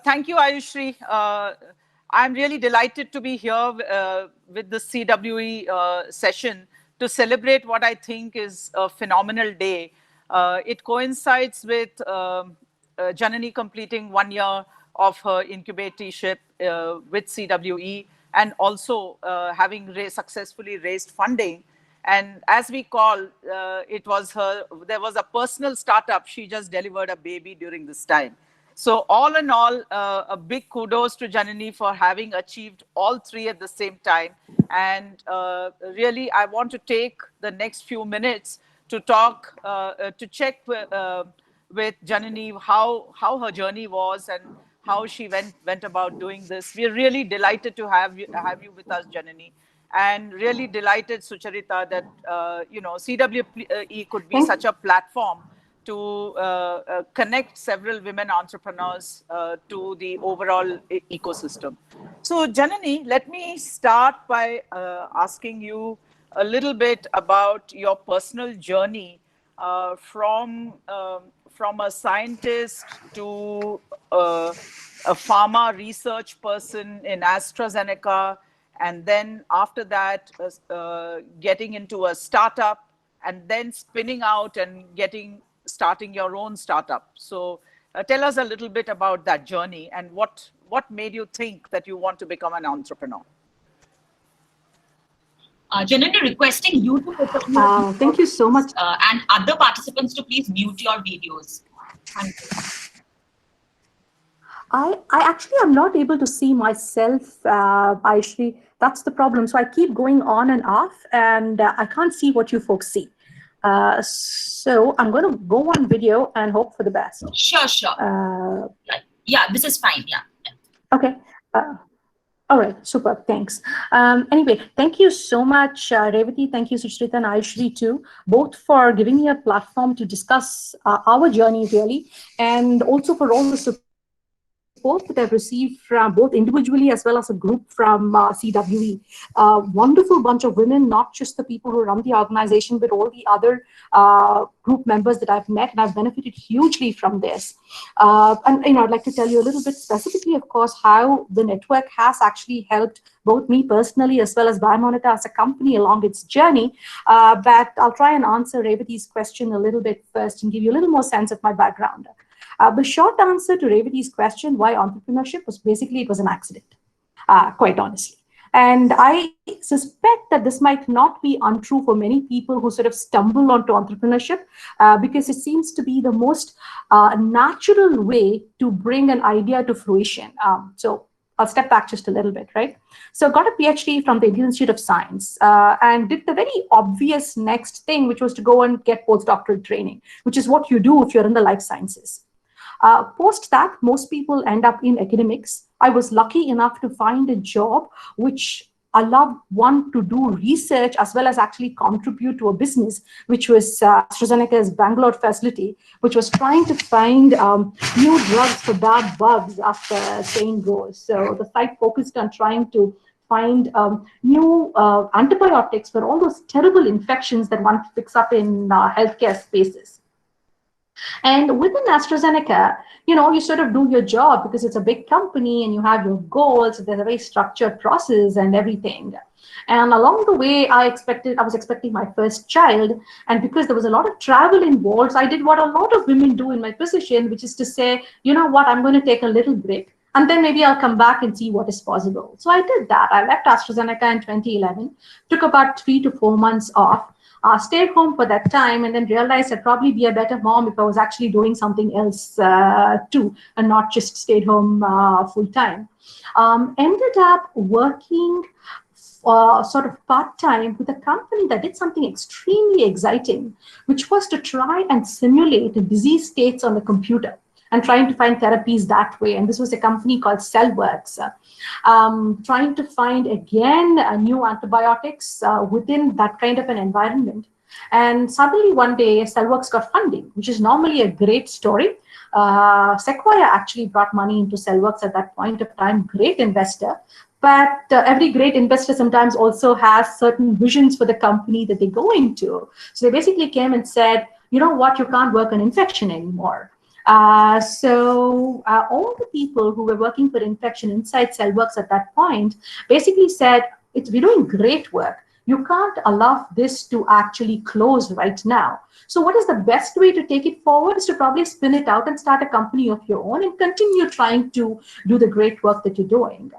Thank you, Ayushri. I'm really delighted to be here with the CWE session to celebrate what I think is a phenomenal day. It coincides with Janani completing 1 year of her incubatorship with CWE, and also having successfully raised funding. And as we call, there was a personal startup. She just delivered a baby during this time. So all in all, a big kudos to Janani for having achieved all three at the same time. And really, I want to take the next few minutes to talk, to check with Janani how her journey was and how she went about doing this. We're really delighted to have you with us, Janani, and really delighted, Sucharita, that CWE could be Thank such a platform to connect several women entrepreneurs to the overall ecosystem. So, Janani, let me start by asking you a little bit about your personal journey from a scientist to a pharma research person in AstraZeneca, and then after that, getting into a startup, and then spinning out and starting your own startup. So tell us a little bit about that journey and what made you think that you want to become an entrepreneur. Janani, requesting you to put on your Thank you so much. And other participants to please mute your videos. Thank you. I actually am not able to see myself, Ayushri. That's the problem. So I keep going on and off, and I can't see what you folks see. So I'm going to go on video and hope for the best. Sure. Yeah, this is fine. Yeah. Okay. All right, super, thanks. Anyway, thank you so much, Revathy. Thank you, Sucharita and Ayushri too, both for giving me a platform to discuss our journey really, and also for all the support that I've received from both individually as well as a group from CWE. Wonderful bunch of women, not just the people who run the organization, but all the other group members that I've met, and I've benefited hugely from this. And I'd like to tell you a little bit specifically, of course, how the network has actually helped both me personally as well as Biomonita as a company along its journey. But I'll try and answer Revathy's question a little bit first and give you a little more sense of my background. The short answer to Revathy's question, why entrepreneurship, was basically it was an accident, quite honestly. And I suspect that this might not be untrue for many people who sort of stumble onto entrepreneurship because it seems to be the most natural way to bring an idea to fruition. So I'll step back just a little bit, right? So I got a PhD from the Indian Institute of Science and did the very obvious next thing, which was to go and get postdoctoral training, which is what you do if you're in the life sciences. Post that, most people end up in academics. I was lucky enough to find a job which allowed one to do research as well as actually contribute to a business, which was AstraZeneca's Bangalore facility, which was trying to find new drugs for bad bugs, as the saying goes. So the site focused on trying to find new antibiotics for all those terrible infections that one picks up in healthcare spaces. And within AstraZeneca, you sort of do your job because it's a big company and you have your goals. There's a very structured process and everything. And along the way, I was expecting my first child. And because there was a lot of travel involved, I did what a lot of women do in my position, which is to say, you know what, I'm going to take a little break. And then maybe I'll come back and see what is possible. So I did that. I left AstraZeneca in 2011, took about 3 to 4 months off. Stayed home for that time and then realized I'd probably be a better mom if I was actually doing something else too and not just stayed home full time. Ended up working sort of part-time with a company that did something extremely exciting, which was to try and simulate disease states on the computer and trying to find therapies that way. And this was a company called Cellworks, trying to find, again, new antibiotics within that kind of an environment. And suddenly one day, Cellworks got funding, which is normally a great story. Sequoia actually brought money into Cellworks at that point of time, great investor. But every great investor sometimes also has certain visions for the company that they go into. So they basically came and said, you know what, you can't work on infection anymore. All the people who were working for Infection Insight Cellworks at that point basically said, we're doing great work. You can't allow this to actually close right now. So what is the best way to take it forward is to probably spin it out and start a company of your own and continue trying to do the great work that you're doing.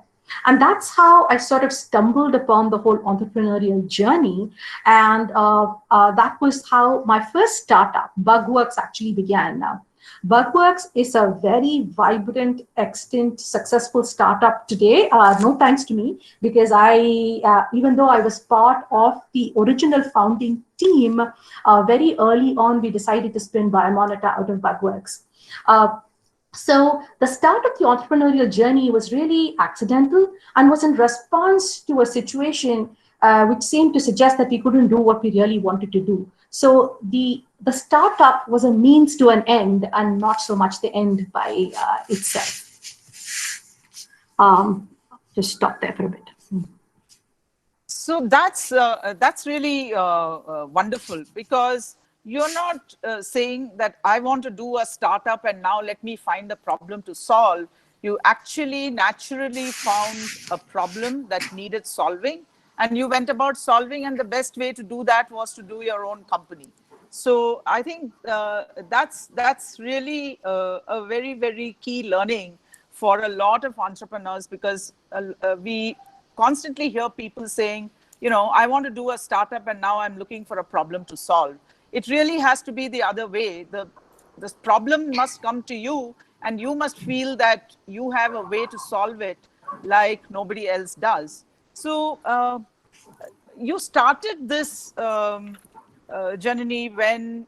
And that's how I sort of stumbled upon the whole entrepreneurial journey. And that was how my first startup, Bugworks, actually began. Now, Bugworks is a very vibrant, extant, successful startup today. No thanks to me, because even though I was part of the original founding team, very early on, we decided to spin Biomonitor out of Bugworks. So the start of the entrepreneurial journey was really accidental and was in response to a situation which seemed to suggest that we couldn't do what we really wanted to do. So the startup was a means to an end and not so much the end by itself. Just stop there for a bit. So that's really wonderful, because you're not saying that I want to do a startup and now let me find a problem to solve. You actually naturally found a problem that needed solving, and you went about solving, and the best way to do that was to do your own company. So I think that's really a very, very key learning for a lot of entrepreneurs, because we constantly hear people saying, I want to do a startup and now I'm looking for a problem to solve. It really has to be the other way. The problem must come to you, and you must feel that you have a way to solve it like nobody else does. So you started this, Janani, when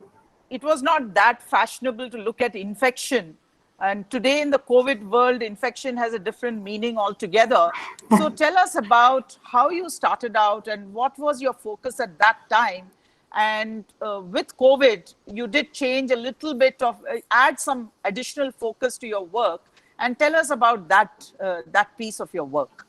it was not that fashionable to look at infection. And today in the COVID world, infection has a different meaning altogether. So tell us about how you started out and what was your focus at that time. And with COVID, you did change a little bit of, add some additional focus to your work. And tell us about that piece of your work.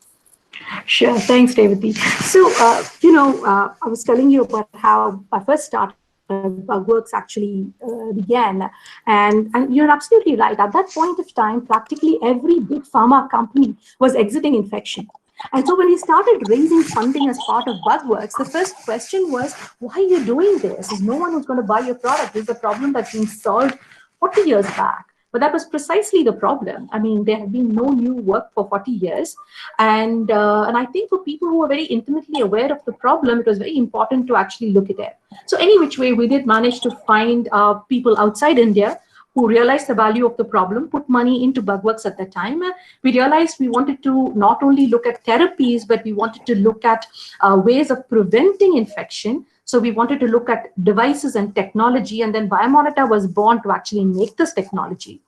Sure. Thanks, Revathy. So, I was telling you about how my first startup, Bugworks, actually began. And you're absolutely right. At that point of time, practically every big pharma company was exiting infection. And so when we started raising funding as part of Bugworks, the first question was, why are you doing this? There's no one who's going to buy your product. This is a problem that's been solved 40 years back. But that was precisely the problem. I mean, there had been no new work for 40 years. And I think for people who are very intimately aware of the problem, it was very important to actually look at it. So any which way, we did manage to find people outside India who realized the value of the problem, put money into Bugworks at the time. We realized we wanted to not only look at therapies, but we wanted to look at ways of preventing infection. So we wanted to look at devices and technology, and then Biomonitor was born to actually make this technology.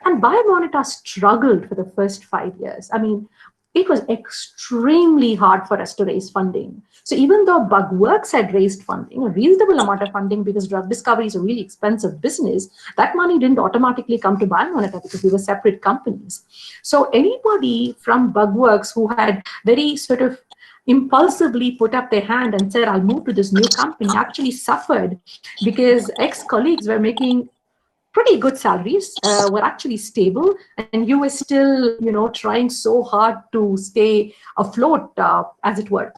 And Biomonitor struggled for the first 5 years. I mean, it was extremely hard for us to raise funding. So even though Bugworks had raised funding, a reasonable amount of funding, because drug discovery is a really expensive business, that money didn't automatically come to Biomonitor because we were separate companies. So anybody from Bugworks who had very sort of impulsively put up their hand and said, I'll move to this new company, actually suffered, because ex-colleagues were making pretty good salaries, were actually stable, and you were still, trying so hard to stay afloat, as it were.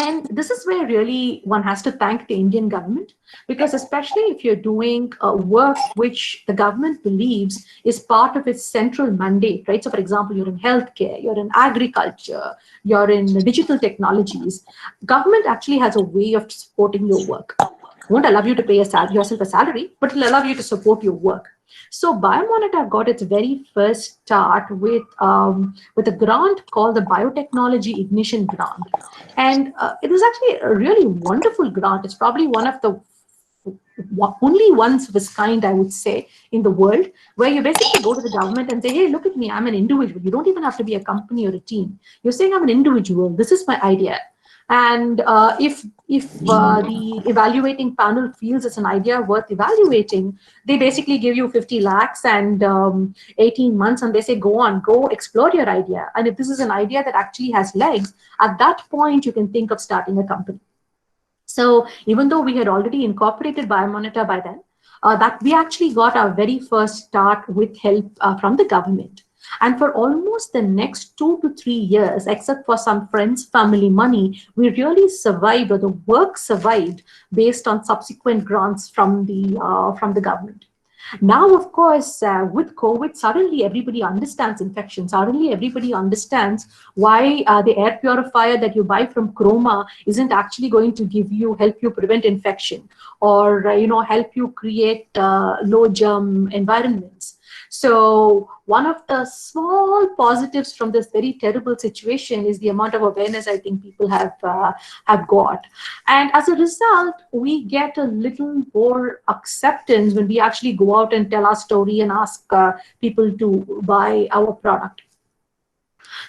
And this is where really one has to thank the Indian government, because especially if you're doing work which the government believes is part of its central mandate, right? So for example, you're in healthcare, you're in agriculture, you're in digital technologies, government actually has a way of supporting your work. Won't allow you to pay yourself a salary, but it'll allow you to support your work. So Biomonitor got its very first start with a grant called the Biotechnology Ignition Grant. And it was actually a really wonderful grant. It's probably one of the only ones of its kind, I would say, in the world, where you basically go to the government and say, hey, look at me, I'm an individual. You don't even have to be a company or a team. You're saying I'm an individual. This is my idea. And if the evaluating panel feels it's an idea worth evaluating, they basically give you 50 lakhs and 18 months, and they say, go explore your idea. And if this is an idea that actually has legs, at that point, you can think of starting a company. So even though we had already incorporated Biomonitor by then, that we actually got our very first start with help from the government. And for almost the next 2 to 3 years, except for some friends, family money, we really survived, or the work survived, based on subsequent grants from the government. Now, of course, with COVID, suddenly everybody understands infection. Suddenly everybody understands why the air purifier that you buy from Chroma isn't actually going to help you prevent infection, or help you create low germ environments. So one of the small positives from this very terrible situation is the amount of awareness I think people have got. And as a result, we get a little more acceptance when we actually go out and tell our story and ask people to buy our product.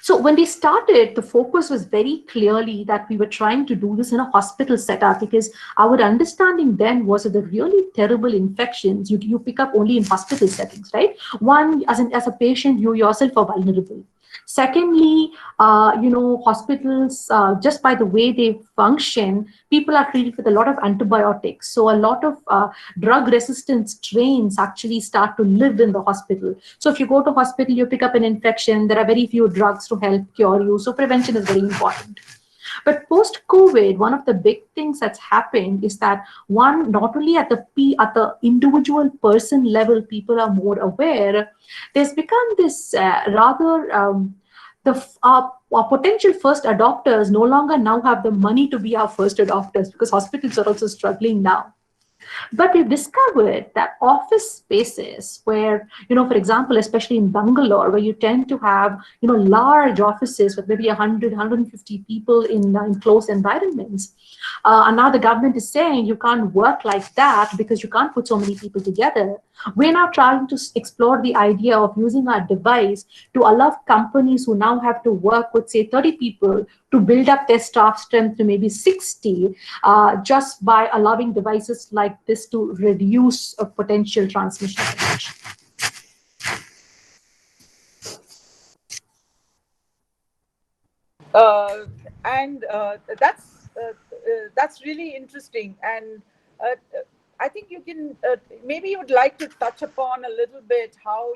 So when we started, the focus was very clearly that we were trying to do this in a hospital setup, because our understanding then was that the really terrible infections you pick up only in hospital settings, right? One, as a patient, you yourself are vulnerable. Secondly, hospitals, just by the way they function, people are treated with a lot of antibiotics. So a lot of drug resistant strains actually start to live in the hospital. So if you go to hospital, you pick up an infection, there are very few drugs to help cure you. So prevention is very important. But post-COVID, one of the big things that's happened is that, one, not only at the individual person level, people are more aware. There's become this rather our potential first adopters no longer now have the money to be our first adopters, because hospitals are also struggling now. But we've discovered that office spaces where, for example, especially in Bangalore, where you tend to have, large offices with maybe 100, 150 people in close environments. And now the government is saying you can't work like that because you can't put so many people together. We're now trying to explore the idea of using our device to allow companies who now have to work with, say, 30 people to build up their staff strength to maybe 60, just by allowing devices like this to reduce a potential transmission of infection. And that's really interesting. And uh, I think you can maybe you would like to touch upon a little bit how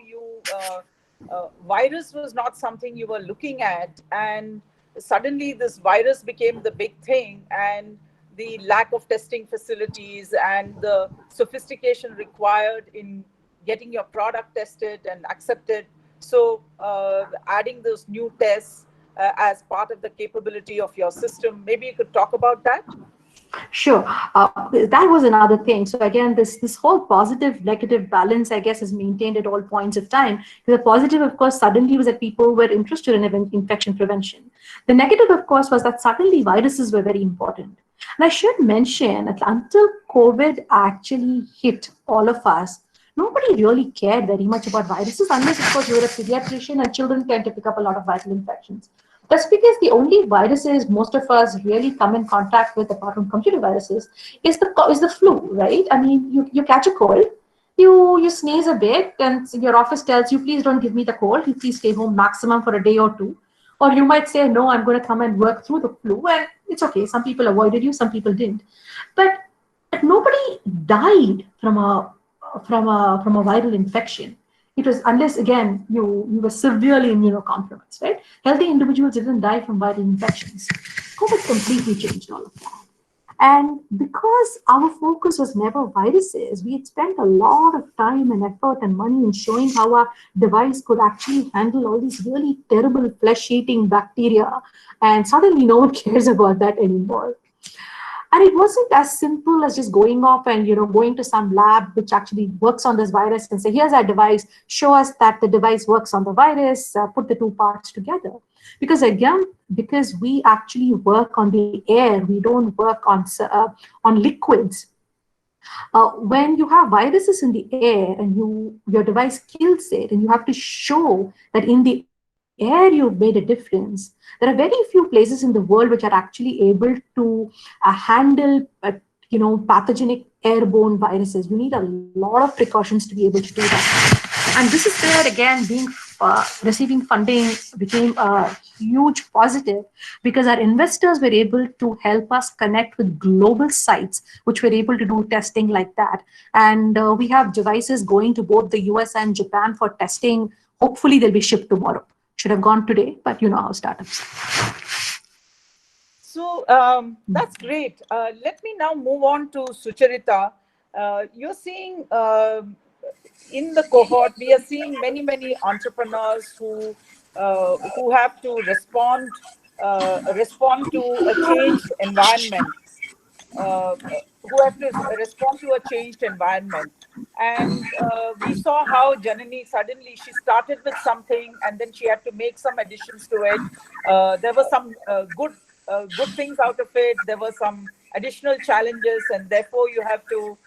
virus was not something you were looking at, and suddenly this virus became the big thing, and the lack of testing facilities and the sophistication required in getting your product tested and accepted. So adding those new tests as part of the capability of your system. Maybe you could talk about that. Sure. That was another thing. So again, this whole positive negative balance, I guess, is maintained at all points of time. The positive, of course, suddenly was that people were interested in infection prevention. The negative, of course, was that suddenly viruses were very important. And I should mention that until COVID actually hit all of us, nobody really cared very much about viruses, unless, of course, you're a pediatrician and children tend to pick up a lot of viral infections. That's because the only viruses most of us really come in contact with, apart from computer viruses, is the flu, right? I mean, you catch a cold, you sneeze a bit, and your office tells you, please don't give me the cold, you please stay home maximum for a day or two. Or you might say, no, I'm going to come and work through the flu, and it's okay. Some people avoided you, some people didn't. But nobody died from a viral infection. It was, unless again you were severely immunocompromised, right? Healthy individuals didn't die from viral infections. COVID completely changed all of that. And because our focus was never viruses, we had spent a lot of time and effort and money in showing how our device could actually handle all these really terrible flesh-eating bacteria. And suddenly no one cares about that anymore. And it wasn't as simple as just going off and going to some lab which actually works on this virus and say, here's our device, show us that the device works on the virus, put the two parts together. Because again, because we actually work on the air, we don't work on liquids. When you have viruses in the air and your device kills it, and you have to show that in the air you've made a difference, there are very few places in the world which are actually able to handle pathogenic airborne viruses. You need a lot of precautions to be able to do that. And this is where, again, being receiving funding became a huge positive because our investors were able to help us connect with global sites, which were able to do testing like that. And we have devices going to both the US and Japan for testing. Hopefully, they'll be shipped tomorrow. Should have gone today, but you know how startups. So that's great. Let me now move on to Sucharita. You're seeing in the cohort, we are seeing many entrepreneurs who have to respond to a changed environment, who have to respond to a changed environment. And we saw how Janani suddenly she started with something and then she had to make some additions to it. There were some good things out of it. There were some additional challenges, and therefore you have to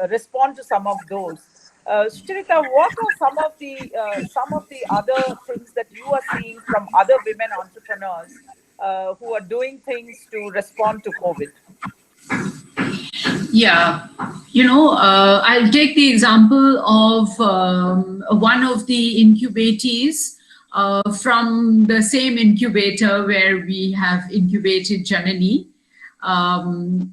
respond to some of those. Sucharita, what are some of the other things that you are seeing from other women entrepreneurs who are doing things to respond to COVID? Yeah, I'll take the example of one of the incubatees from the same incubator where we have incubated Janani.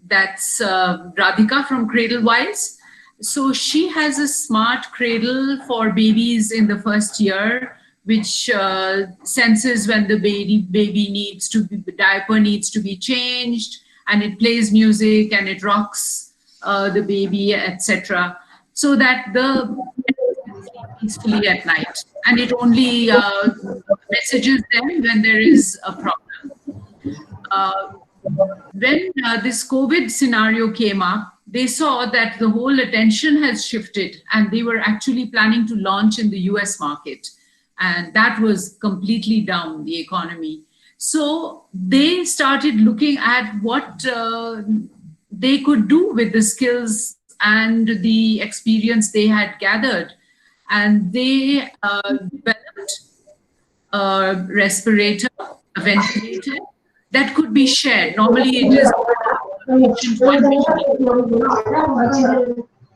That's Radhika from Cradlewise. So she has a smart cradle for babies in the first year, which senses when the diaper needs to be changed, and it plays music and it rocks the baby, etc., so that the baby sleep peacefully at night, and it only messages them when there is a problem. When this COVID scenario came up, they saw that the whole attention has shifted, and they were actually planning to launch in the US market. And that was completely down, the economy. So they started looking at what they could do with the skills and the experience they had gathered. And they developed a respirator, a ventilator, that could be shared. Normally it is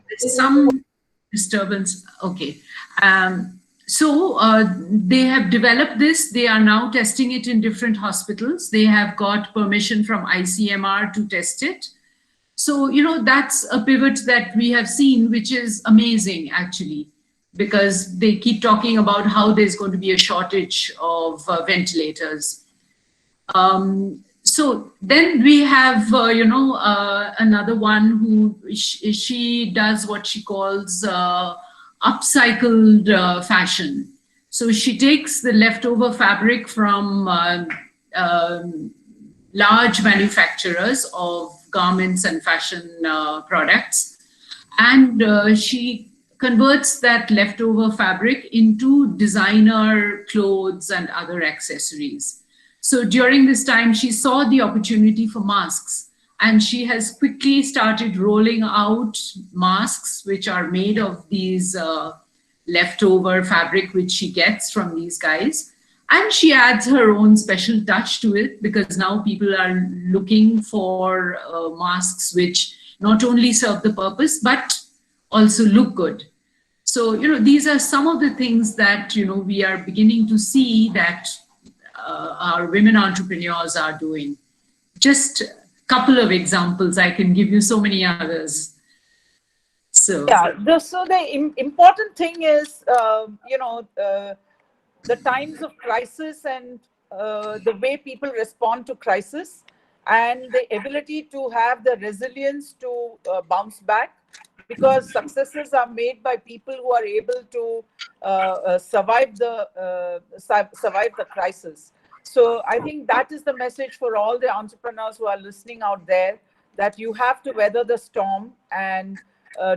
there's some disturbance. Okay. So they have developed this. They are now testing it in different hospitals. They have got permission from ICMR to test it. So, that's a pivot that we have seen, which is amazing, actually, because they keep talking about how there's going to be a shortage of ventilators. So then we have, another one who she does what she calls upcycled fashion. So she takes the leftover fabric from large manufacturers of garments and fashion products, and she converts that leftover fabric into designer clothes and other accessories. So during this time, she saw the opportunity for masks, and she has quickly started rolling out masks which are made of these leftover fabric which she gets from these guys. And she adds her own special touch to it, because now people are looking for masks which not only serve the purpose, but also look good. So, these are some of the things that, we are beginning to see that our women entrepreneurs are doing. Just a couple of examples. I can give you so many others. So yeah, so the important thing is, the times of crisis and the way people respond to crisis, and the ability to have the resilience to bounce back, because successes are made by people who are able to survive the crisis. So I think that is the message for all the entrepreneurs who are listening out there, that you have to weather the storm and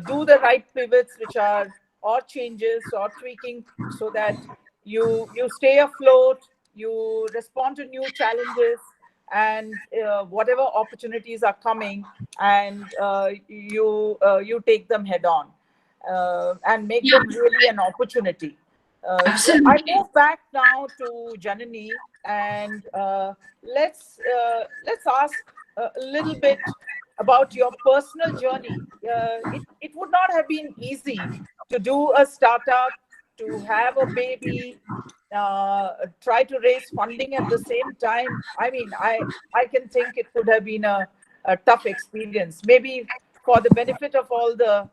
do the right pivots, which are or changes or tweaking, so that you stay afloat, you respond to new challenges, and whatever opportunities are coming, and you take them head on and make them really an opportunity. So I move back now to Janani, and let's ask a little bit about your personal journey. It would not have been easy to do a startup to have a baby, try to raise funding at the same time. I mean, I can think it could have been a tough experience. Maybe for the benefit of all the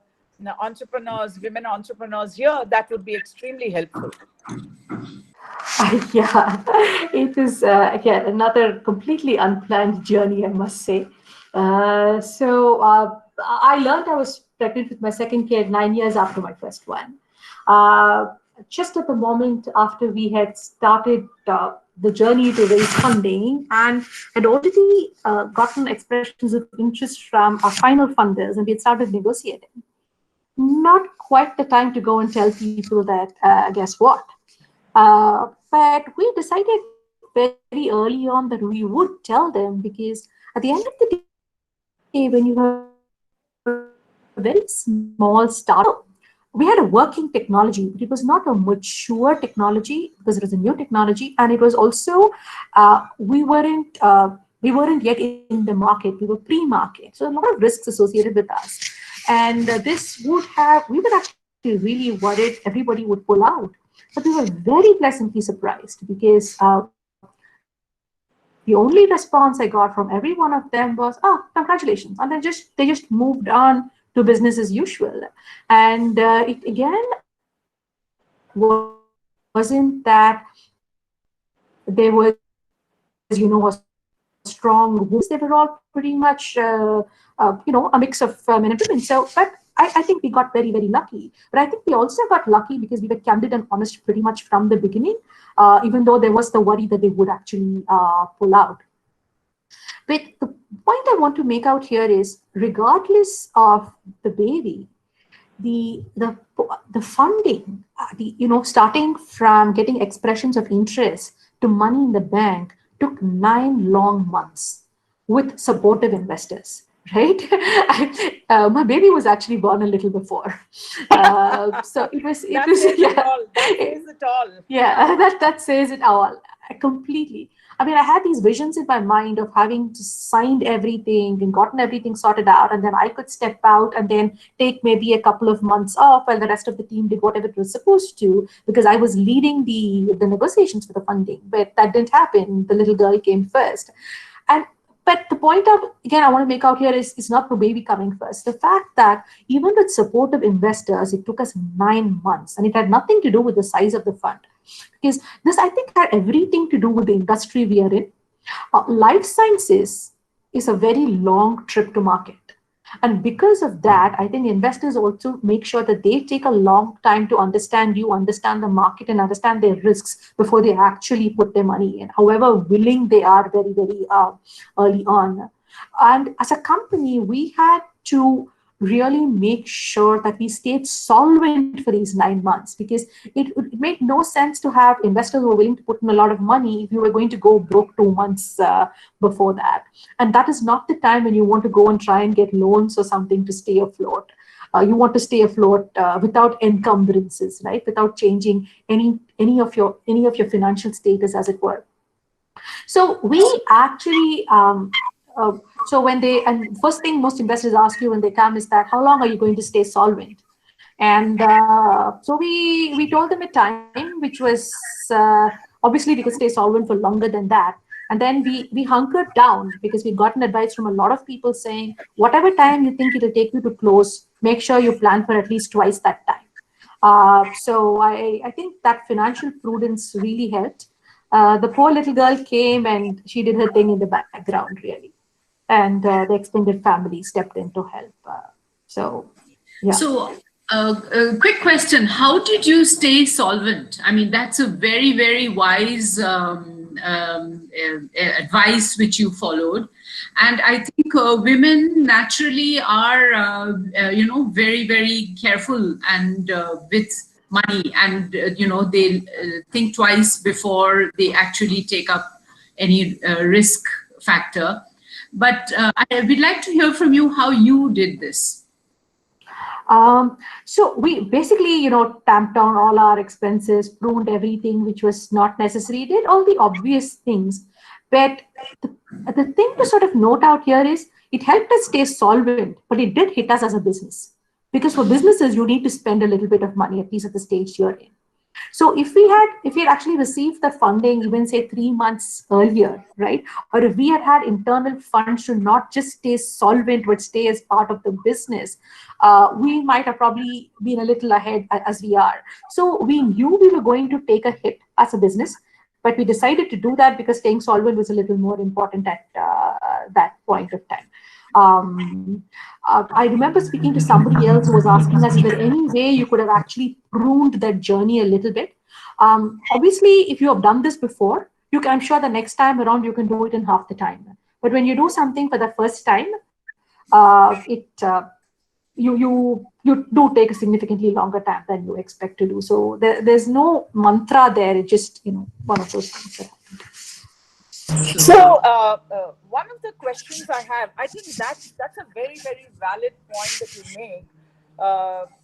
entrepreneurs, women entrepreneurs here, that would be extremely helpful. Yeah, it is again another completely unplanned journey, I must say. I learned I was pregnant with my second kid 9 years after my first one. Uh, just at the moment after we had started the journey to raise funding and had already gotten expressions of interest from our final funders, and we had started negotiating. Not quite the time to go and tell people that, guess what? But we decided very early on that we would tell them, because at the end of the day, when you have a very small startup, we had a working technology, but it was not a mature technology because it was a new technology, and it was also we weren't yet in the market. We were pre-market, so a lot of risks associated with us. And we were actually really worried everybody would pull out. But we were very pleasantly surprised because the only response I got from every one of them was, "Oh, congratulations!" And then they just moved on to business as usual. And it again wasn't that there was a strong wound between them. They were all pretty much a mix of men and women. So, but I think we got very, very lucky. But I think we also got lucky because we were candid and honest pretty much from the beginning, even though there was the worry that they would actually pull out. But the point I want to make out here is, regardless of the baby, the the the funding, starting from getting expressions of interest to money in the bank took 9 long months with supportive investors. Right, my baby was actually born a little before, so it That was says it yeah, all. That says it all. yeah, that says it all completely. I mean, I had these visions in my mind of having signed everything and gotten everything sorted out, and then I could step out and then take maybe a couple of months off while the rest of the team did whatever it was supposed to, because I was leading the negotiations for the funding. But that didn't happen. The little girl came first. And but the point of, again, I want to make out here is not the baby coming first. The fact that even with supportive investors, it took us 9 months, and it had nothing to do with the size of the fund, because this, I think, had everything to do with the industry we are in. Life sciences is a very long trip to market. And because of that, I think investors also make sure that they take a long time to understand you, understand the market, and understand their risks before they actually put their money in, however willing they are very, very early on. And as a company, we had to really make sure that we stayed solvent for these 9 months, because it made no sense to have investors who were willing to put in a lot of money if you were going to go broke 2 months before that. And that is not the time when you want to go and try and get loans or something to stay afloat. You want to stay afloat without encumbrances, right? Without changing any of your financial status, as it were. So we actually, so when they, and first thing most investors ask you when they come is that, how long are you going to stay solvent? And so we told them a time, which was obviously we could stay solvent for longer than that. And then we hunkered down because we'd gotten advice from a lot of people saying, whatever time you think it'll take you to close, make sure you plan for at least twice that time. So I think that financial prudence really helped. The poor little girl came and she did her thing in the background, really. And the extended family stepped in to help. So, yeah. So, a quick question: how did you stay solvent? I mean, that's a very, very wise advice which you followed, and I think women naturally are, very, very careful and with money, and they think twice before they actually take up any risk factor. But I would like to hear from you how you did this. So we basically, tamped down all our expenses, pruned everything which was not necessary, did all the obvious things. But the thing to sort of note out here is it helped us stay solvent, but it did hit us as a business. Because for businesses, you need to spend a little bit of money, at least at the stage you're in. So if we had actually received the funding even say 3 months earlier, right, or if we had had internal funds to not just stay solvent but stay as part of the business, we might have probably been a little ahead as we are. So we knew we were going to take a hit as a business, but we decided to do that because staying solvent was a little more important at that point of time. I remember speaking to somebody else who was asking us, is there any way you could have actually pruned that journey a little bit? Obviously, if you have done this before, I'm sure the next time around you can do it in half the time. But when you do something for the first time, you do take a significantly longer time than you expect to do. So there's no mantra there. It's just one of those things that happen. So one of the questions I have, I think that's a very, very valid point that you make,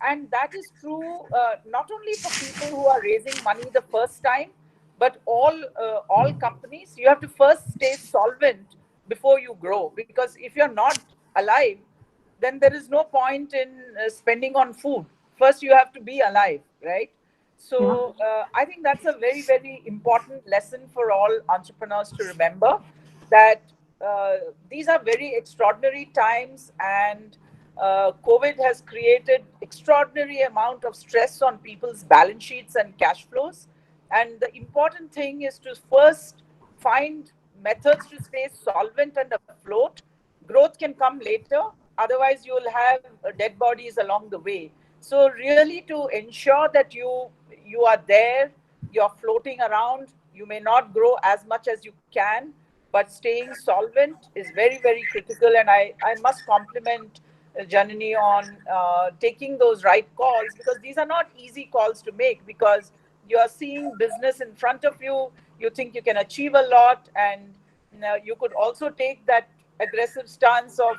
and that is true not only for people who are raising money the first time, but all companies. You have to first stay solvent before you grow, because if you're not alive, then there is no point in spending on food. First, you have to be alive, right? Yeah. So I think that's a very, very important lesson for all entrepreneurs to remember, that these are very extraordinary times, and COVID has created extraordinary amount of stress on people's balance sheets and cash flows. And the important thing is to first find methods to stay solvent and afloat. Growth can come later, otherwise you will have dead bodies along the way. So really, to ensure that you are there, you're floating around, you may not grow as much as you can, but staying solvent is very, very critical. And I must compliment Janani on taking those right calls, because these are not easy calls to make, because you are seeing business in front of you, you think you can achieve a lot, and you could also take that aggressive stance of,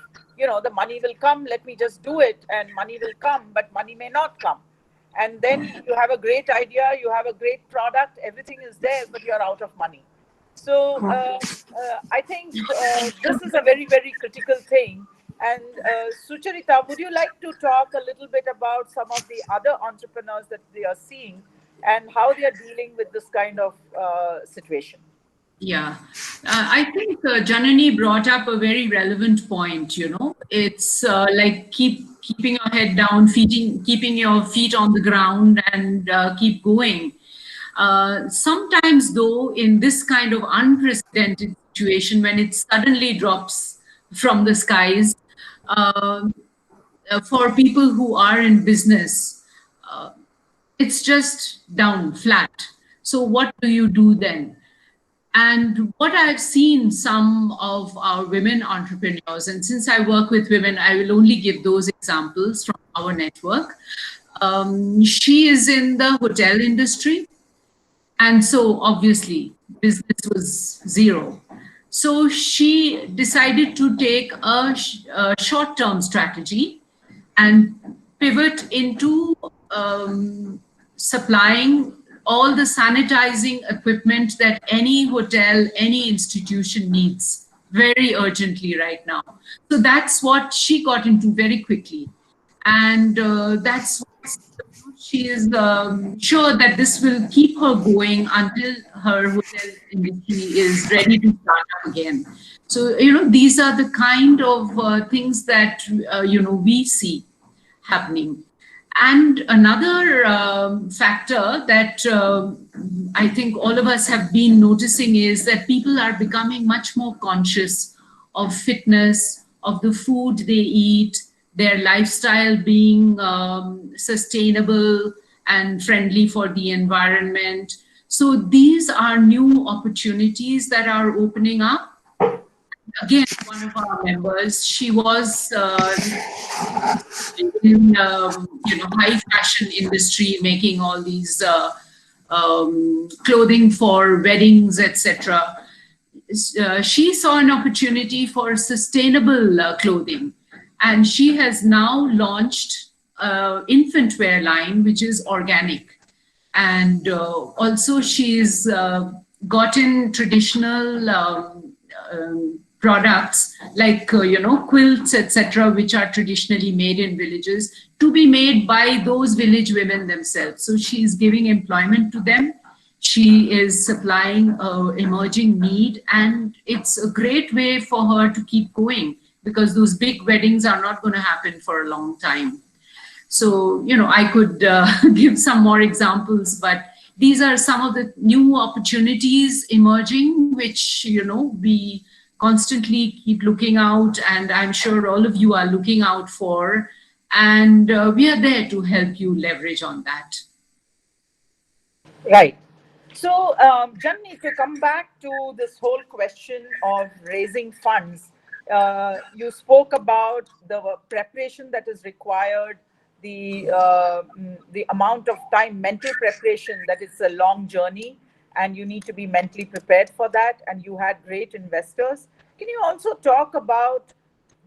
the money will come, let me just do it, and money will come, but money may not come. And then you have a great idea, you have a great product, everything is there, but you're out of money. So I think this is a very, very critical thing. And Sucharita, would you like to talk a little bit about some of the other entrepreneurs that they are seeing and how they are dealing with this kind of situation? Yeah, I think Janani brought up a very relevant point. It's like keeping your head down, keeping your feet on the ground, and keep going. Sometimes, though, in this kind of unprecedented situation, when it suddenly drops from the skies, for people who are in business, it's just down flat. So what do you do then? And what I've seen some of our women entrepreneurs, and since I work with women, I will only give those examples from our network. She is in the hotel industry. And so obviously business was zero. So she decided to take a short-term strategy and pivot into supplying all the sanitizing equipment that any hotel, any institution needs very urgently right now. So that's what she got into very quickly. And that's what she is sure that this will keep her going until her hotel industry is ready to start up again. So, these are the kind of things that, we see happening. And another factor that I think all of us have been noticing is that people are becoming much more conscious of fitness, of the food they eat, their lifestyle being sustainable and friendly for the environment. So these are new opportunities that are opening up. Again, one of our members, she was in high fashion industry, making all these clothing for weddings, etc. She saw an opportunity for sustainable clothing, and she has now launched infant wear line, which is organic. And also she's gotten traditional products like quilts, etc., which are traditionally made in villages, to be made by those village women themselves. So she is giving employment to them. She is supplying an emerging need, and it's a great way for her to keep going, because those big weddings are not going to happen for a long time. So, I could give some more examples, but these are some of the new opportunities emerging, which, we constantly keep looking out, and I'm sure all of you are looking out for, and we are there to help you leverage on that. Right. So, Janani, to come back to this whole question of raising funds, you spoke about the preparation that is required, the amount of time, mental preparation, that it's a long journey, and you need to be mentally prepared for that. And you had great investors. Can you also talk about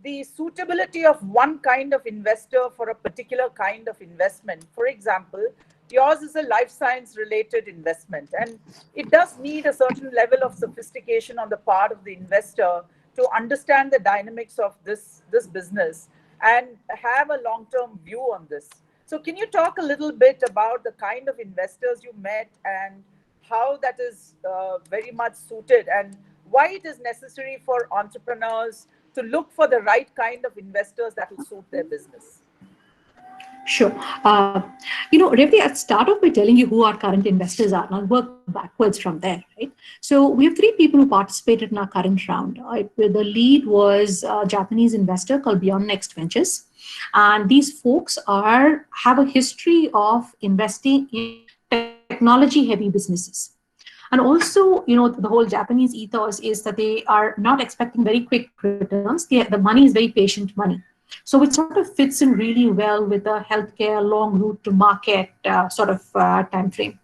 the suitability of one kind of investor for a particular kind of investment? For example, yours is a life science related investment, and it does need a certain level of sophistication on the part of the investor to understand the dynamics of this business and have a long term view on this. So can you talk a little bit about the kind of investors you met and how that is very much suited, and why it is necessary for entrepreneurs to look for the right kind of investors that will suit their business? Sure. Revati, I'll start off by telling you who our current investors are, and I'll work backwards from there, right? So we have three people who participated in our current round. The lead was a Japanese investor called Beyond Next Ventures. And these folks have a history of investing in technology-heavy businesses. And also, the whole Japanese ethos is that they are not expecting very quick returns. The money is very patient money. So it sort of fits in really well with the healthcare long route to market time frame.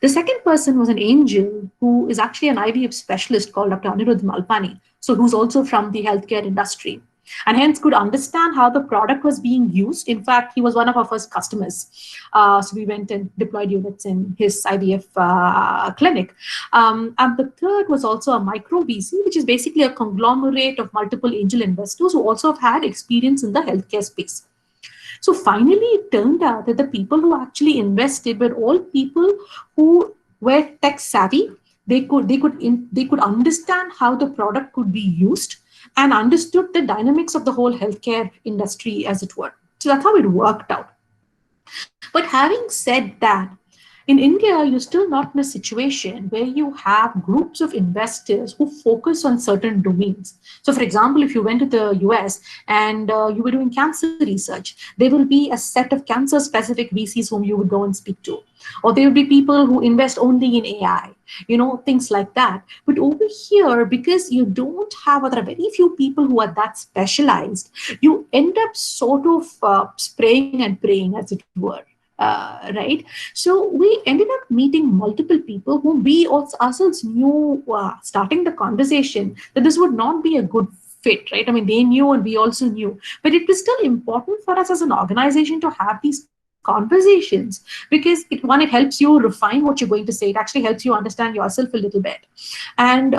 The second person was an angel who is actually an IVF specialist called Dr. Anirudh Malpani, so who's also from the healthcare industry, and hence could understand how the product was being used. In fact, he was one of our first customers. So we went and deployed units in his IVF clinic. And the third was also a micro VC, which is basically a conglomerate of multiple angel investors who also have had experience in the healthcare space. So finally, it turned out that the people who actually invested were all people who were tech savvy. They could understand how the product could be used and understood the dynamics of the whole healthcare industry, as it were. So that's how it worked out. But having said that, in India, you're still not in a situation where you have groups of investors who focus on certain domains. So, for example, if you went to the US and you were doing cancer research, there will be a set of cancer-specific VCs whom you would go and speak to. Or there will be people who invest only in AI, things like that. But over here, because you don't have, or there are very few people who are that specialized, you end up sort of spraying and praying, as it were. Right? So we ended up meeting multiple people whom we also ourselves knew starting the conversation that this would not be a good fit, right? I mean, they knew and we also knew, but it was still important for us as an organization to have these conversations, because it helps you refine what you're going to say. It actually helps you understand yourself a little bit, and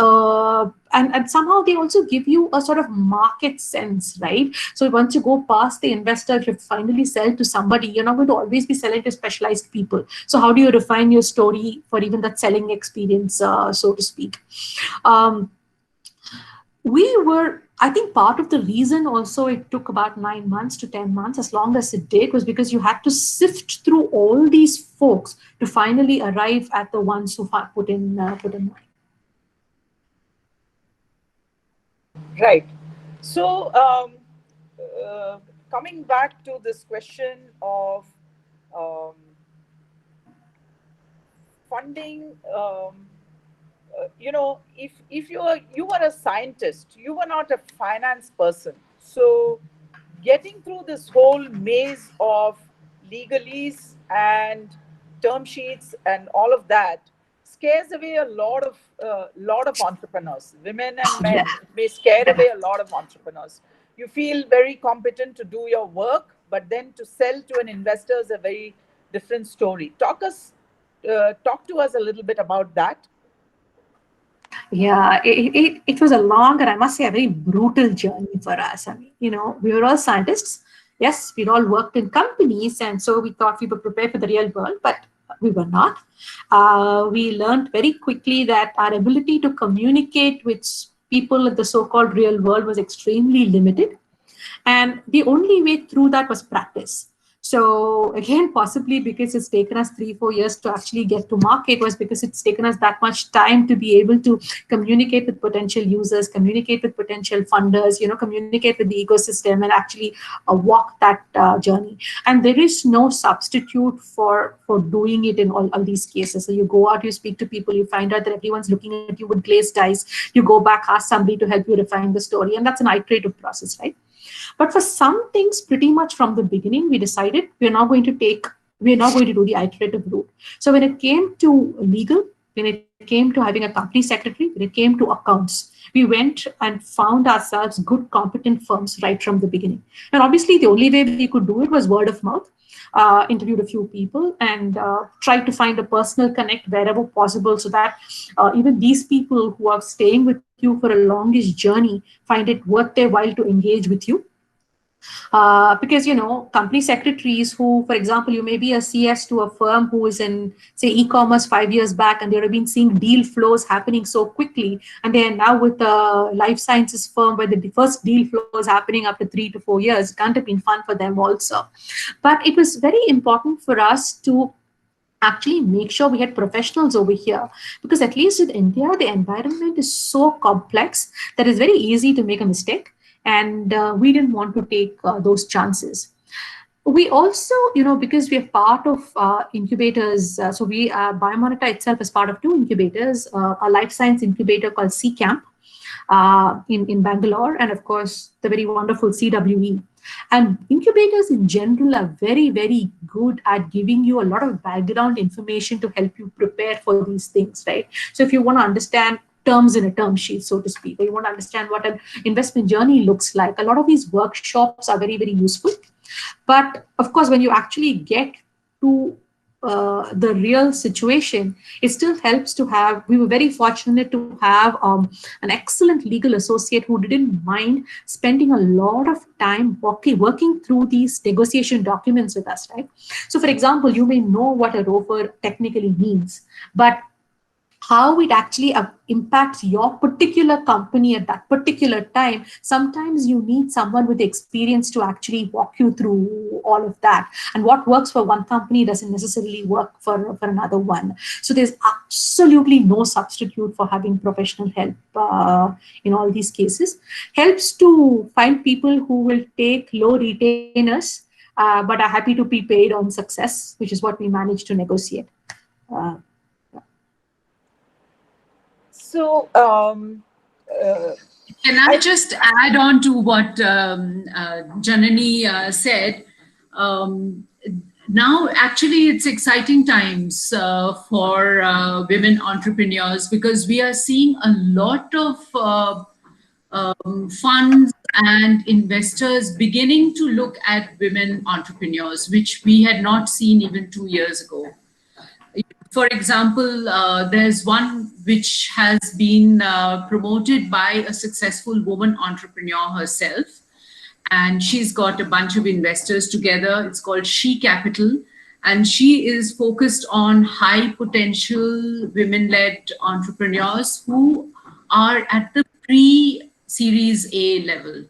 somehow they also give you a sort of market sense, right? So once you go past the investor, if you finally sell to somebody, you're not going to always be selling to specialized people. So how do you refine your story for even that selling experience, so to speak? I think part of the reason also it took about 9 months to 10 months, as long as it did, was because you had to sift through all these folks to finally arrive at the ones who put in money. Right. So, coming back to this question of um, funding, if you were a scientist, you were not a finance person. So, getting through this whole maze of legalese and term sheets and all of that scares away a lot of entrepreneurs, women and men. It may scare away a lot of entrepreneurs. You feel very competent to do your work, but then to sell to an investor is a very different story. Talk to us a little bit about that. Yeah, it was a long and I must say a very brutal journey for us. I mean, we were all scientists. Yes, we'd all worked in companies, and so we thought we were prepared for the real world, but we were not. We learned very quickly that our ability to communicate with people in the so-called real world was extremely limited. And the only way through that was practice. So again, possibly because it's taken us 3-4 years to actually get to market was because it's taken us that much time to be able to communicate with potential users, communicate with potential funders, communicate with the ecosystem and actually walk that journey. And there is no substitute for doing it in all these cases. So you go out, you speak to people, you find out that everyone's looking at you with glazed eyes. You go back, ask somebody to help you refine the story. And that's an iterative process, right? But for some things, pretty much from the beginning, we decided we're not going to do the iterative route. So when it came to legal, when it came to having a company secretary, when it came to accounts, we went and found ourselves good, competent firms right from the beginning. And obviously, the only way we could do it was word of mouth. Interviewed a few people and tried to find a personal connect wherever possible so that even these people who are staying with you for a longest journey find it worth their while to engage with you. Because company secretaries who, for example, you may be a CS to a firm who is in, say, e-commerce 5 years back, and they have been seeing deal flows happening so quickly, and they are now with a life sciences firm where the first deal flow is happening after 3 to 4 years. It can't have been fun for them also. But it was very important for us to actually make sure we had professionals over here, because at least in India, the environment is so complex that it's very easy to make a mistake, and we didn't want to take those chances. We also, because we are part of incubators, so we Biomonita itself is part of two incubators, a life science incubator called CCamp in Bangalore, and of course the very wonderful CWE. And incubators in general are very, very good at giving you a lot of background information to help you prepare for these things, right? So if you want to understand terms in a term sheet, so to speak, or you want to understand what an investment journey looks like, a lot of these workshops are very, very useful. But of course, when you actually get to the real situation, it still helps to have, we were very fortunate to have an excellent legal associate who didn't mind spending a lot of time working through these negotiation documents with us, right? So for example, you may know what a ROFR technically means, but how it actually impacts your particular company at that particular time, sometimes you need someone with experience to actually walk you through all of that. And what works for one company doesn't necessarily work for another one. So there's absolutely no substitute for having professional help in all these cases. Helps to find people who will take low retainers, but are happy to be paid on success, which is what we managed to negotiate. So, Can I just add on to what Janani said? Now, actually, it's exciting times for women entrepreneurs, because we are seeing a lot of funds and investors beginning to look at women entrepreneurs, which we had not seen even 2 years ago. For example, there's one which has been promoted by a successful woman entrepreneur herself, and she's got a bunch of investors together. It's called She Capital, and she is focused on high potential women-led entrepreneurs who are at the pre-Series A level.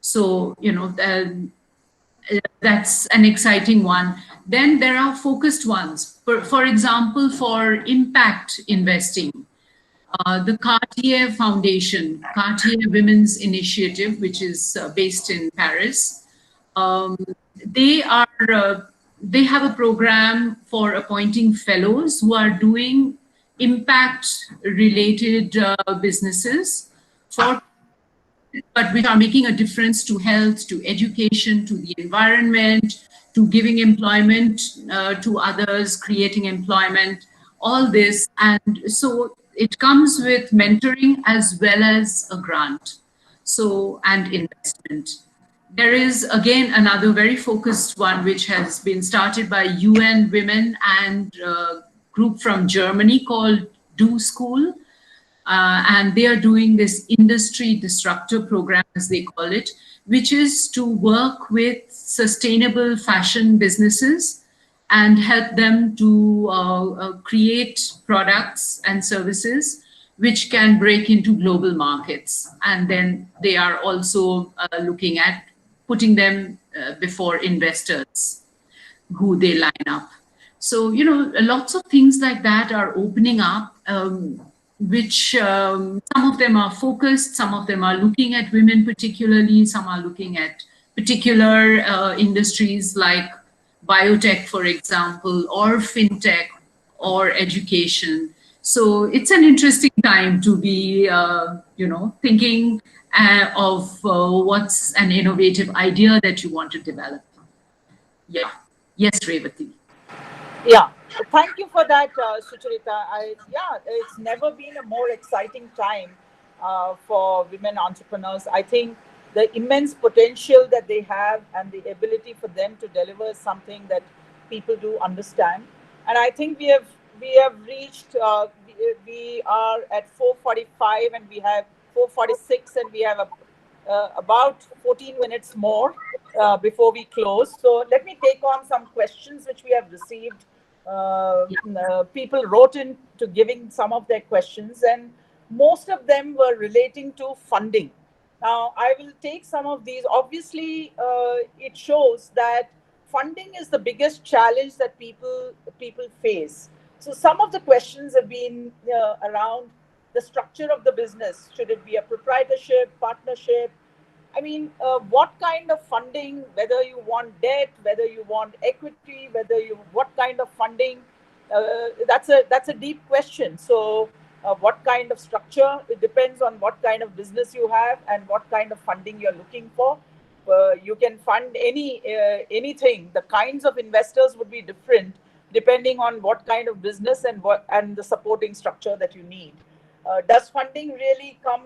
So, that's an exciting one. Then there are focused ones. For example, for impact investing, the Cartier Foundation, Cartier Women's Initiative, which is based in Paris, they have a program for appointing fellows who are doing impact-related businesses but which are making a difference to health, to education, to the environment, to giving employment to others, creating employment, all this. And so it comes with mentoring as well as a grant, and investment. There is, again, another very focused one, which has been started by UN Women and a group from Germany called Do School. and they are doing this industry disruptor program, as they call it, which is to work with sustainable fashion businesses and help them to create products and services which can break into global markets. And then they are also looking at putting them before investors who they line up. So, lots of things like that are opening up, which some of them are focused, some of them are looking at women particularly, some are looking at particular industries like biotech, for example, or fintech or education. So it's an interesting time to be, thinking of what's an innovative idea that you want to develop. Yeah. Yes, Revathy. Yeah, thank you for that, Sucharita. Yeah, it's never been a more exciting time for women entrepreneurs. I think the immense potential that they have and the ability for them to deliver is something that people do understand. And I think we have reached. We are at 4:45, and we have 4:46, and we have about 14 minutes more before we close. So let me take on some questions which we have received. People wrote in to giving some of their questions, and most of them were relating to funding. Now, I will take some of these. Obviously, it shows that funding is the biggest challenge that people face. So, some of the questions have been around the structure of the business. Should it be a proprietorship, partnership? I mean, what kind of funding, whether you want debt, whether you want equity, what kind of funding, that's a deep question. So, what kind of structure? It depends on what kind of business you have and what kind of funding you're looking for. You can fund anything. The kinds of investors would be different depending on what kind of business and the supporting structure that you need. Does funding really come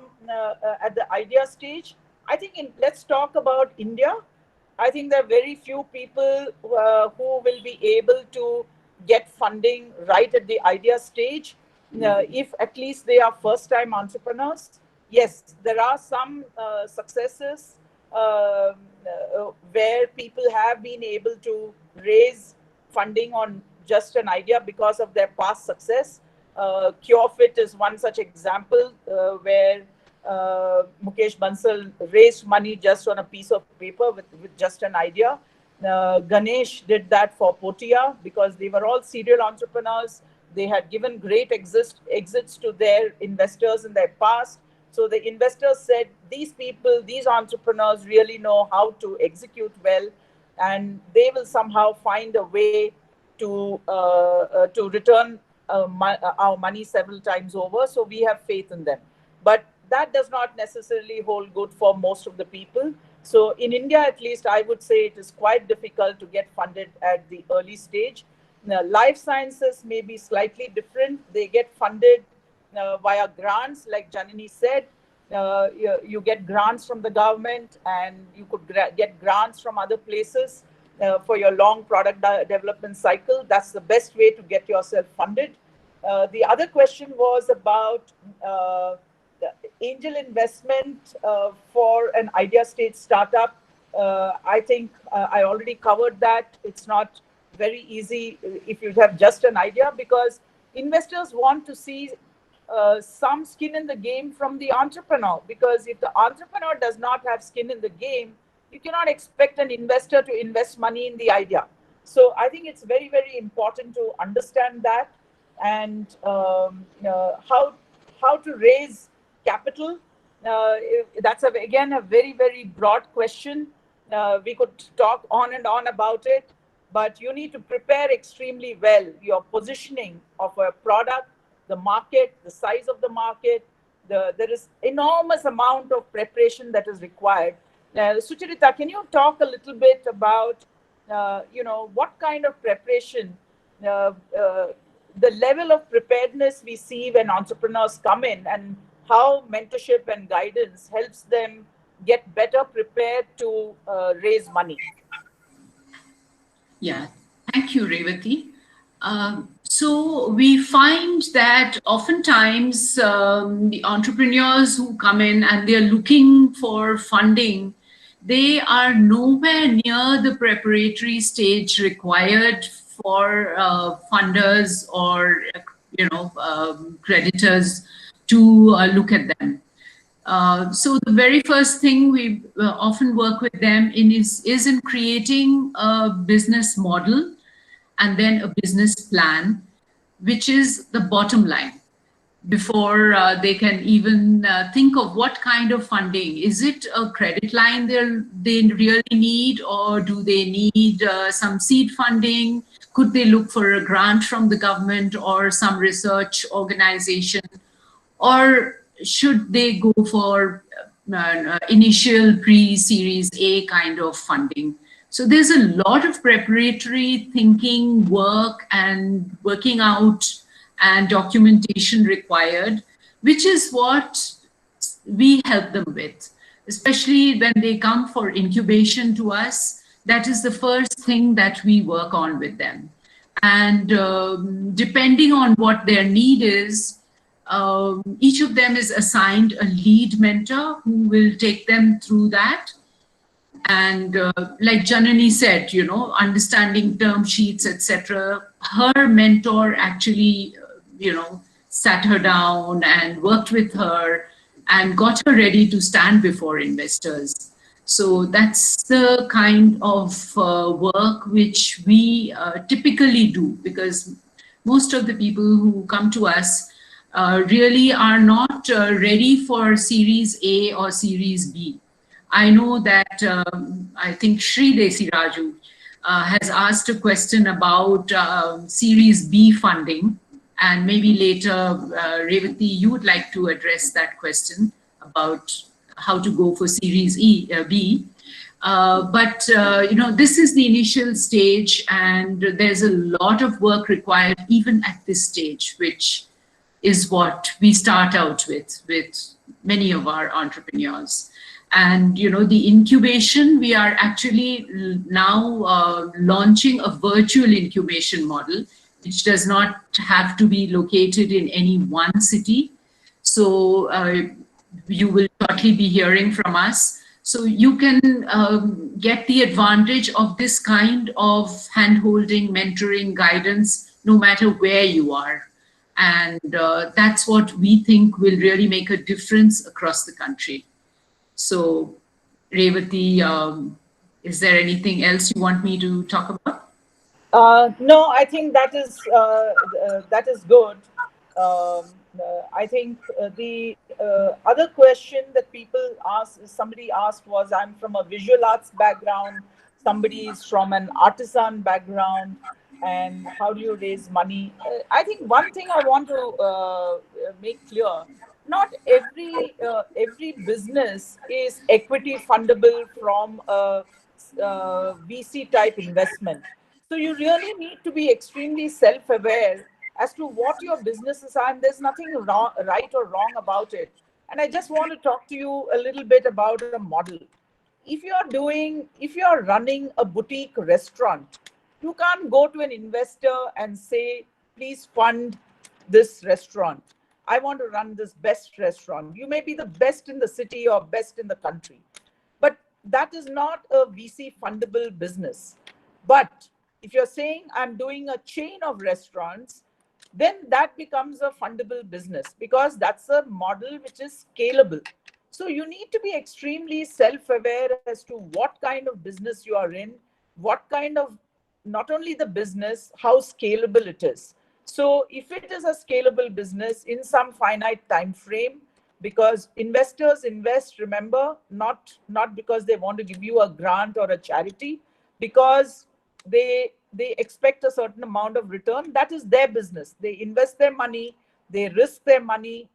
at the idea stage? I think let's talk about India. I think there are very few people who will be able to get funding right at the idea stage, if at least they are first time entrepreneurs. Yes, there are some successes where people have been able to raise funding on just an idea because of their past success. CureFit is one such example where Mukesh Bansal raised money just on a piece of paper with just an idea. Ganesh did that for Potia because they were all serial entrepreneurs. They had given great exits to their investors in their past. So the investors said, these people, these entrepreneurs really know how to execute well, and they will somehow find a way to return our money several times over. So we have faith in them. But that does not necessarily hold good for most of the people. So in India, at least, I would say it is quite difficult to get funded at the early stage. Now, life sciences may be slightly different. They get funded via grants, like Janani said. You get grants from the government, and you could get grants from other places for your long product development cycle. That's the best way to get yourself funded. The other question was about angel investment for an idea stage startup. I think I already covered that. It's not very easy if you have just an idea, because investors want to see some skin in the game from the entrepreneur. Because if the entrepreneur does not have skin in the game, you cannot expect an investor to invest money in the idea. So I think it's very, very important to understand that, and how to raise capital. That's again a very, very broad question. We could talk on and on about it, but you need to prepare extremely well your positioning of a product, the market, the size of the market. There is enormous amount of preparation that is required. Sucharita, can you talk a little bit about what kind of preparation, the level of preparedness we see when entrepreneurs come in, and how mentorship and guidance helps them get better prepared to raise money? Yeah, thank you, Revathy. So we find that oftentimes the entrepreneurs who come in and they're looking for funding, they are nowhere near the preparatory stage required for funders or creditors to look at them. So the very first thing we often work with them in is in creating a business model and then a business plan, which is the bottom line before they can even think of what kind of funding. Is it a credit line they really need, or do they need some seed funding? Could they look for a grant from the government or some research organization? Or should they go for initial pre-series A kind of funding? So there's a lot of preparatory thinking, work and working out and documentation required, which is what we help them with, especially when they come for incubation to us. That is the first thing that we work on with them. And depending on what their need is, each of them is assigned a lead mentor who will take them through that. And like Janani said, understanding term sheets, etc. Her mentor actually, sat her down and worked with her and got her ready to stand before investors. So that's the kind of work which we typically do, because most of the people who come to us really are not ready for Series A or Series B. I know that I think Sri Desi Raju has asked a question about Series B funding, and maybe later, Revathy, you would like to address that question about how to go for Series B. But this is the initial stage, and there's a lot of work required even at this stage, which is what we start out with many of our entrepreneurs. And the incubation, we are actually now launching a virtual incubation model, which does not have to be located in any one city. So you will shortly be hearing from us. So you can get the advantage of this kind of hand-holding, mentoring, guidance, no matter where you are. And that's what we think will really make a difference across the country. So, Revathy, is there anything else you want me to talk about? No, I think that is good. I think the other question that people asked, somebody asked, was, I'm from a visual arts background, somebody is from an artisan background, and how do you raise money? I think one thing I want to make clear: not every business is equity fundable from a VC type investment. So you really need to be extremely self-aware as to what your businesses are, and there's nothing wrong, right or wrong about it. And I just want to talk to you a little bit about a model. If you're running a boutique restaurant, you can't go to an investor and say, please fund this restaurant. I want to run this best restaurant. You may be the best in the city or best in the country, but that is not a VC fundable business. But if you're saying I'm doing a chain of restaurants, then that becomes a fundable business, because that's a model which is scalable. So you need to be extremely self-aware as to what kind of business you are in, what kind of, not only the business, how scalable it is. So if it is a scalable business in some finite time frame, because investors invest, remember, not because they want to give you a grant or a charity, because they expect a certain amount of return. That is their business. They invest their money, they risk their money,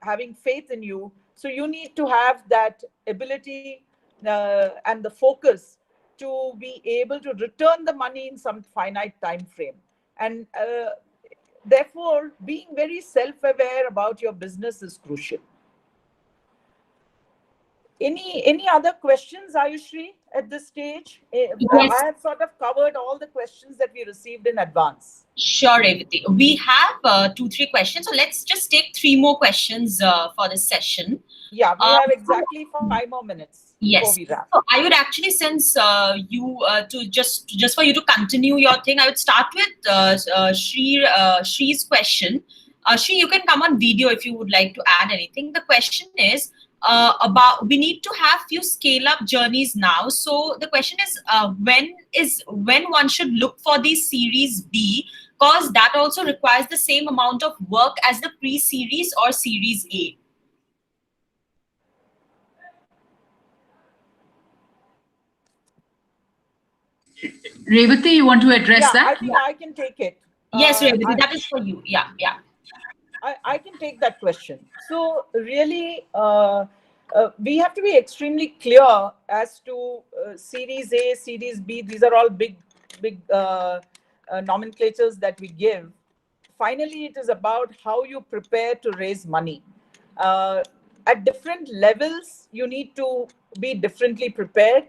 having faith in you. So you need to have that ability and the focus to be able to return the money in some finite time frame. And therefore, being very self-aware about your business is crucial. Any other questions, Ayushri, at this stage? I Yes. have sort of covered all the questions that we received in advance. Sure, Revathy. We have 2, 3 questions. So let's just take 3 more questions for this session. Yeah, we Uh, have exactly 5 more minutes before we Yes. wrap. So I would actually, since you to just for you to continue your thing, I would start with Shree's question. Shree, you can come on video if you would like to add anything. The question is about we need to have few scale up journeys now. So the question is when one should look for the series B, because that also requires the same amount of work as the pre-series or series A. Revathy, you want to address Yeah, I that? think I can take it. Yes, Revathy, I, that is for you. Yeah, yeah. I can take that question. So really, we have to be extremely clear as to Series A, Series B. These are all big nomenclatures that we give. Finally, it is about how you prepare to raise money. Uh, at different levels, you need to be differently prepared.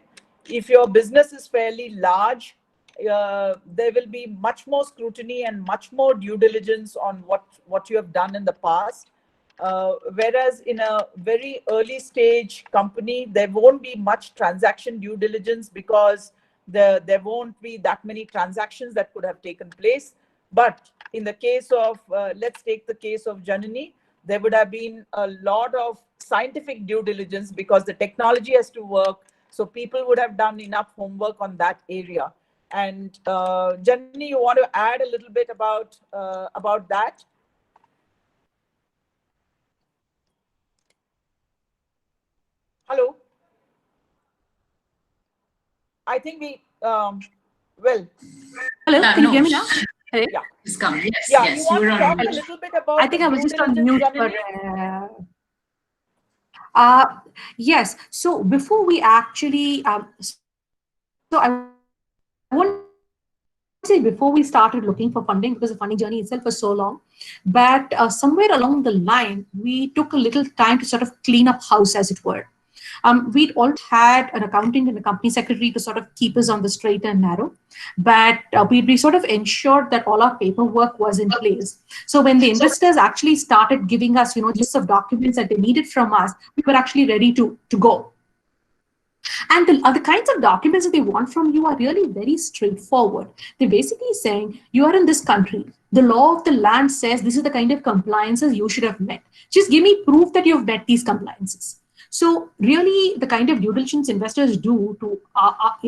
If your business is fairly large, there will be much more scrutiny and much more due diligence on what you have done in the past. Whereas in a very early stage company, there won't be much transaction due diligence because there won't be that many transactions that could have taken place. But in the case of, let's take the case of Janani, there would have been a lot of scientific due diligence because the technology has to work. So people would have done enough homework on that area. And Janani, you want to add a little bit about that? Hello. I think we well. Hello, can you No, hear me now? Hello? Yeah. she's come. Yes, Yeah, yes, you you want were to on talk a mute. little bit I about the think I was due just on diligence, mute for. Janani? Uh, yes. So before we actually, so I won't say before we started looking for funding because the funding journey itself was so long, but somewhere along the line we took a little time to sort of clean up house, as it were. We'd already had an accountant and a company secretary to sort of keep us on the straight and narrow, but we sort of ensured that all our paperwork was in place. So when the investors actually started giving us, the lists of documents that they needed from us, we were actually ready to go. And the kinds of documents that they want from you are really very straightforward. They're basically saying, you are in this country. The law of the land says this is the kind of compliances you should have met. Just give me proof that you've met these compliances. So really, the kind of due diligence investors do to,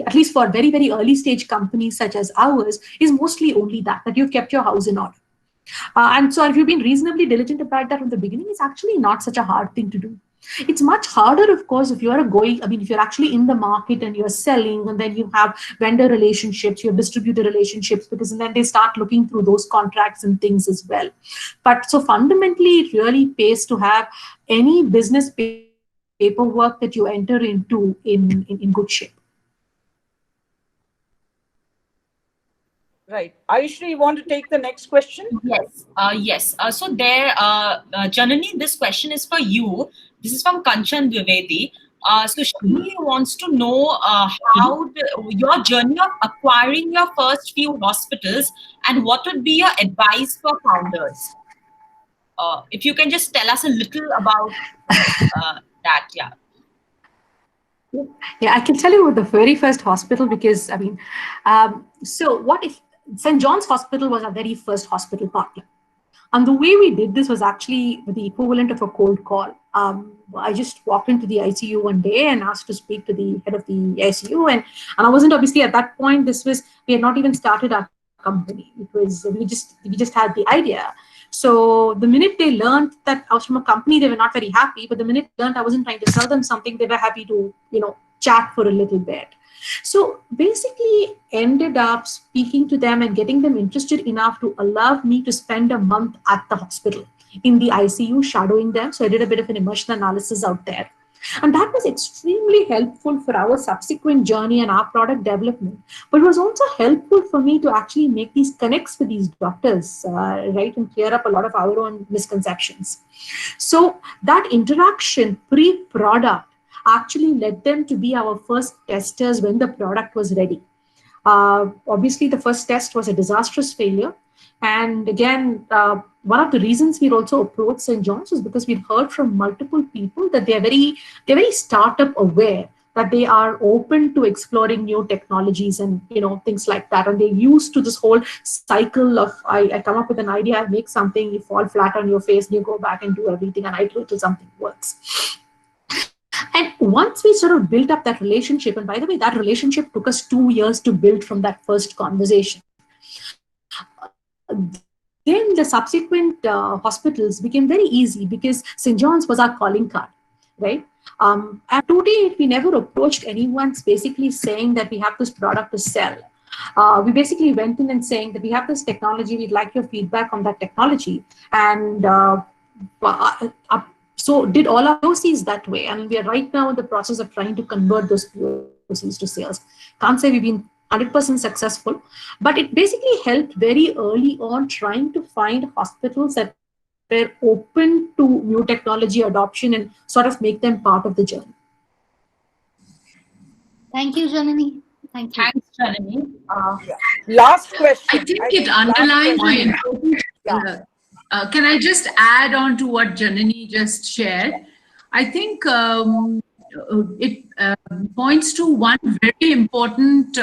at least for very, very early stage companies such as ours, is mostly only that you've kept your house in order. And so if you've been reasonably diligent about that from the beginning, it's actually not such a hard thing to do. It's much harder, of course, if if you're actually in the market and you're selling, and then you have vendor relationships, you have distributor relationships, because then they start looking through those contracts and things as well. But so fundamentally, it really pays to have any business paperwork that you enter into in good shape. Right. Ayushri, you want to take the next question? Yes, yes. So there, Janani, this question is for you. This is from Kanchan Dwivedi. So she wants to know your journey of acquiring your first few hospitals and what would be your advice for founders. If you can just tell us a little about that, yeah. Yeah, I can tell you about the very first hospital because so what if St. John's Hospital was our very first hospital partner. And the way we did this was actually the equivalent of a cold call. I just walked into the ICU one day and asked to speak to the head of the ICU, and I wasn't obviously at that point. We had not even started our company. It was we just had the idea. So the minute they learned that I was from a company, they were not very happy. But the minute they learned I wasn't trying to sell them something, they were happy to chat for a little bit. So basically ended up speaking to them and getting them interested enough to allow me to spend a month at the hospital in the ICU shadowing them. So I did a bit of an emotional analysis out there. And that was extremely helpful for our subsequent journey and our product development. But it was also helpful for me to actually make these connects with these doctors, right, and clear up a lot of our own misconceptions. So that interaction pre-product actually led them to be our first testers when the product was ready. Obviously, the first test was a disastrous failure. And again, one of the reasons we also approached St. John's is because we've heard from multiple people that they're very startup aware, that they are open to exploring new technologies and things like that. And they're used to this whole cycle of I come up with an idea, I make something, you fall flat on your face, and you go back and do everything and iterate till something works. And once we sort of built up that relationship, and by the way, that relationship took us 2 years to build from that first conversation. Then the subsequent hospitals became very easy because St. John's was our calling card, right? And to date, we never approached anyone basically saying that we have this product to sell. We basically went in and saying that we have this technology, we'd like your feedback on that technology. And so did all our POCs that way. And we are right now in the process of trying to convert those POCs to sales. Can't say we've been 100% successful, but it basically helped very early on trying to find hospitals that were open to new technology adoption and sort of make them part of the journey. Thank you, Janani. Thank you. Thanks, Janani. Last question. I think it underlines my important. Can I just add on to what Janani just shared? I think it points to one very important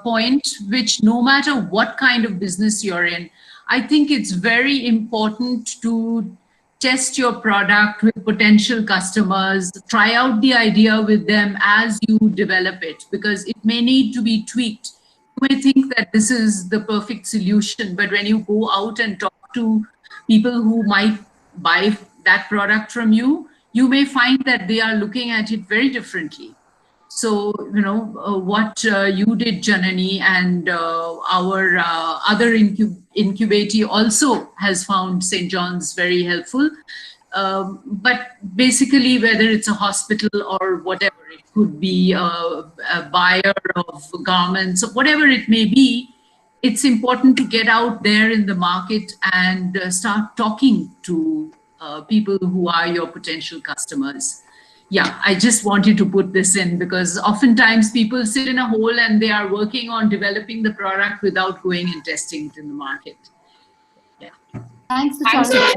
point, which no matter what kind of business you're in, I think it's very important to test your product with potential customers, try out the idea with them as you develop it, because it may need to be tweaked. You may think that this is the perfect solution, but when you go out and talk to people who might buy that product from you, you may find that they are looking at it very differently. So, what you did, Janani, and our other incubatee also has found St. John's very helpful. But basically, whether it's a hospital or whatever, it could be a buyer of garments, or whatever it may be, it's important to get out there in the market and start talking to people who are your potential customers. Yeah, I just wanted to put this in because oftentimes people sit in a hole and they are working on developing the product without going and testing it in the market. Yeah. Thanks, Sucharita.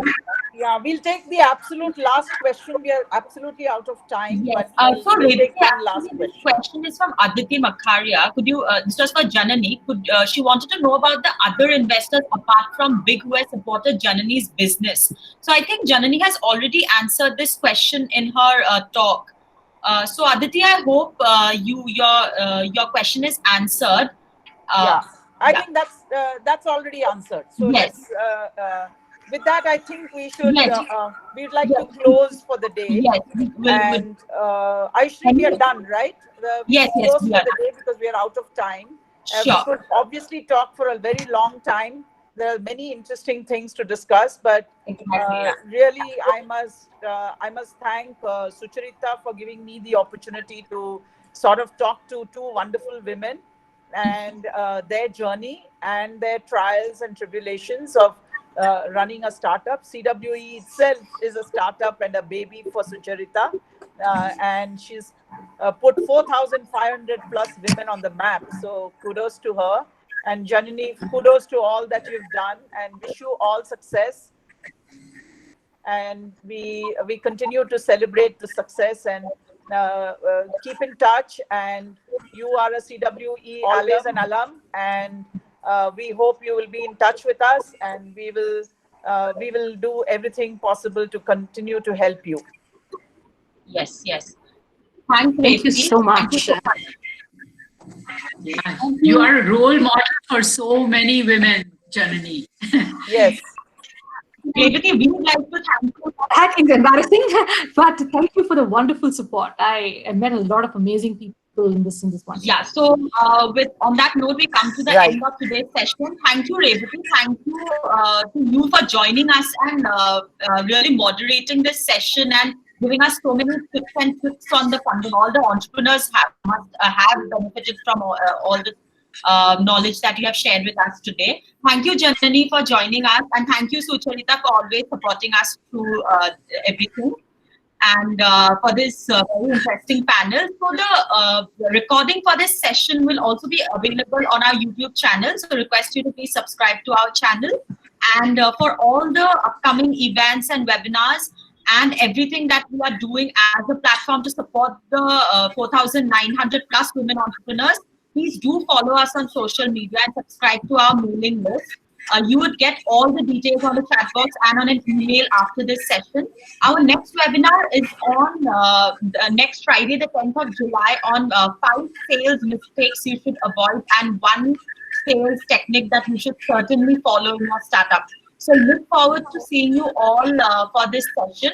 Yeah, we'll take the absolute last question. We are absolutely out of time. Yes. But So, we'll take Revathy, one last actually, this question. question is from Aditi Makharia. Could you, this was for Janani, she wanted to know about the other investors apart from Big who has supported Janani's business. So I think Janani has already answered this question in her talk. So Aditi, I hope your question is answered. Yeah, I think that's already answered. So Yes. With that, I think we should. Yes. We'd like to close for the day. Yes. And Aishri, we are done, right? We Yes, should yes, close we for are the day because we are out of time. Sure. We could obviously talk for a very long time. There are many interesting things to discuss, but really, I must thank Sucharita for giving me the opportunity to sort of talk to two wonderful women and their journey and their trials and tribulations of running a startup. CWE itself is a startup and a baby for Sucharita, and she's put 4,500 plus women on the map. So kudos to her. And Janani, kudos to all that you've done, and wish you all success. And we continue to celebrate the success and keep in touch. And you are a CWE allies and alum, and we hope you will be in touch with us, and we will do everything possible to continue to help you. Yes. Thank you so much. You are a role model for so many women, Janani. Yes. Revathy, we would like to thank you. That is embarrassing, but thank you for the wonderful support. I met a lot of amazing people in this one. Yeah. So, on that note, we come to the end of today's session. Thank you, Revathy. Thank you to you for joining us and really moderating this session and giving us so many tips and tricks on the funding. All the entrepreneurs must have benefited from all the knowledge that you have shared with us today. Thank you, Janani, for joining us, and thank you, Sucharita, for always supporting us through everything. and for this very interesting panel. So the recording for this session will also be available on our YouTube channel. So request you to please subscribe to our channel. And for all the upcoming events and webinars and everything that we are doing as a platform to support the 4,900 plus women entrepreneurs, please do follow us on social media and subscribe to our mailing list. You would get all the details on the chat box and on an email after this session. Our next webinar is on next Friday, the 10th of July, on 5 sales mistakes you should avoid and 1 sales technique that you should certainly follow in your startup. So look forward to seeing you all for this session.